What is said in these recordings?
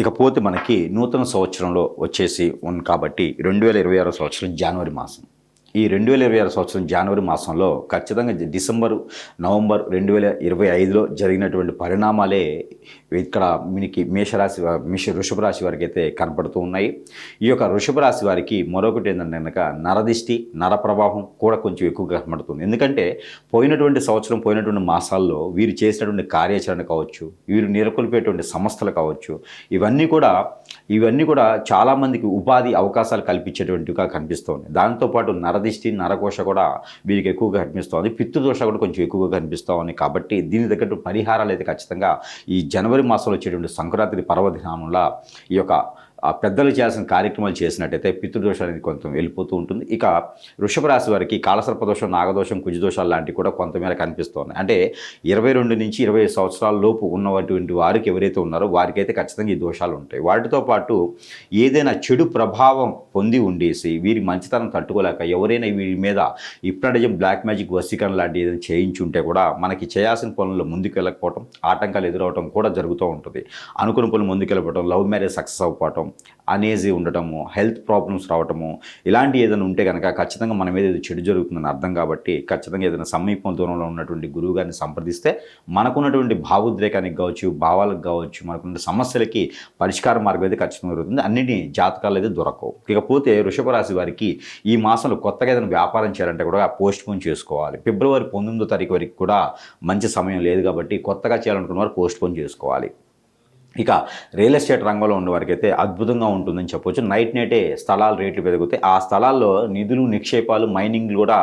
ఇకపోతే మనకి నూతన సంవత్సరంలో వచ్చేసి ఉంది కాబట్టి 2026 సంవత్సరం జనవరి మాసం. ఈ 2026 సంవత్సరం జనవరి మాసంలో ఖచ్చితంగా డిసెంబరు, నవంబర్ 2025లో జరిగినటువంటి పరిణామాలే ఇక్కడ మనకి వృషభ రాశి వారికి అయితే కనపడుతూ ఉన్నాయి. ఈ యొక్క వృషభ రాశి వారికి మరొకటి ఏంటంటే కనుక నరదిష్టి, నర ప్రభావం కూడా కొంచెం ఎక్కువగా కనబడుతుంది. ఎందుకంటే పోయినటువంటి మాసాల్లో వీరు చేసినటువంటి కార్యాచరణ కావచ్చు, వీరు నెలకొల్పేటువంటి సంస్థలు కావచ్చు, ఇవన్నీ కూడా చాలామందికి ఉపాధి అవకాశాలు కల్పించేటువంటివిగా కనిపిస్తుంది. దాంతోపాటు నరదిష్టి, నరకోశ కూడా వీరికి ఎక్కువగా కనిపిస్తుంది. పితృదోష కూడా కొంచెం ఎక్కువగా కనిపిస్తూ ఉన్నాయి. కాబట్టి దీని తగ్గట్టు పరిహారాలు అయితే ఖచ్చితంగా ఈ జనవరి మాసంలో వచ్చేటువంటి సంక్రాంతి పర్వదినామంలో ఈ యొక్క పెద్దలు చేయాల్సిన కార్యక్రమాలు చేసినట్టయితే పితృదోషం అనేది కొంత వెళ్ళిపోతూ ఉంటుంది. ఇక వృషభ రాశి వారికి కాలసర్పదోషం, నాగదోషం, కుజదోషాలు లాంటివి కూడా కొంతమేర కనిపిస్తున్నాయి. అంటే 22 నుంచి 25 సంవత్సరాల లోపు ఉన్నటువంటి వారికి ఎవరైతే ఉన్నారో వారికైతే ఖచ్చితంగా ఈ దోషాలు ఉంటాయి. వాటితో పాటు ఏదైనా చెడు ప్రభావం పొంది ఉండేసి వీరి మంచితనం తట్టుకోలేక ఎవరైనా వీరి మీద హిప్నటిజం, బ్లాక్ మ్యాజిక్, వశీకరణ లాంటి ఏదైనా చేయించుంటే కూడా మనకి చేయాల్సిన పనుల్లో ముందుకు వెళ్ళకపోవడం, ఆటంకాలు ఎదురవడం కూడా జరుగుతూ ఉంటుంది. అనుకున్న పనులు ముందుకు వెళ్ళిపోవడం, లవ్ మ్యారేజ్ సక్సెస్ అవ్వడం, అనేజీ ఉండటము, హెల్త్ ప్రాబ్లమ్స్ రావటము, ఇలాంటి ఏదైనా ఉంటే కనుక ఖచ్చితంగా మన మీద ఏదో చెడు జరుగుతుందని అర్థం. కాబట్టి ఖచ్చితంగా ఏదైనా సమీప దూరంలో ఉన్నటువంటి గురువు గారిని సంప్రదిస్తే మనకున్నటువంటి భావోద్రేకానికి కావచ్చు, భావాలకు కావచ్చు, మనకున్న సమస్యలకి పరిష్కార మార్గం అయితే ఖచ్చితంగా జరుగుతుంది. అన్నింటి జాతకాలు అయితే దొరకవు. ఇకపోతే వృషభ రాశి వారికి ఈ మాసంలో కొత్తగా ఏదైనా వ్యాపారం చేయాలంటే కూడా పోస్ట్ పోన్ చేసుకోవాలి. ఫిబ్రవరి 19వ తారీఖు వరకు కూడా మంచి సమయం లేదు కాబట్టి కొత్తగా చేయాలనుకున్న వారు పోస్ట్ పోన్ చేసుకోవాలి. ఇక రియల్ ఎస్టేట్ రంగంలో ఉన్న వారికి అయితే అద్భుతంగా ఉంటుందని చెప్పవచ్చు. నైటే స్థలాల రేట్లు పెరిగితే ఆ స్థలాల్లో నిధులు, నిక్షేపాలు, మైనింగ్లు కూడా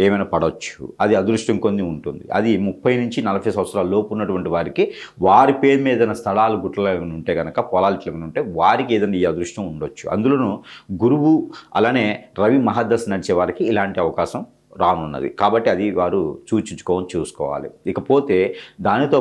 ఏమైనా పడవచ్చు. అది అదృష్టం కొన్ని ఉంటుంది. అది 30 నుంచి 40 సంవత్సరాల లోపు ఉన్నటువంటి వారికి వారి పేరు మీద ఏదైనా స్థలాలు, గుట్టలు ఏమైనా ఉంటే కనుక, పొలాలు ఏమైనా ఉంటే వారికి ఏదైనా ఈ అదృష్టం ఉండొచ్చు. అందులోనూ గురువు అలానే రవి మహర్దశ నడిచే వారికి ఇలాంటి అవకాశం రానున్నది. కాబట్టి అది వారు చూసుకోవాలి. ఇకపోతే దానితో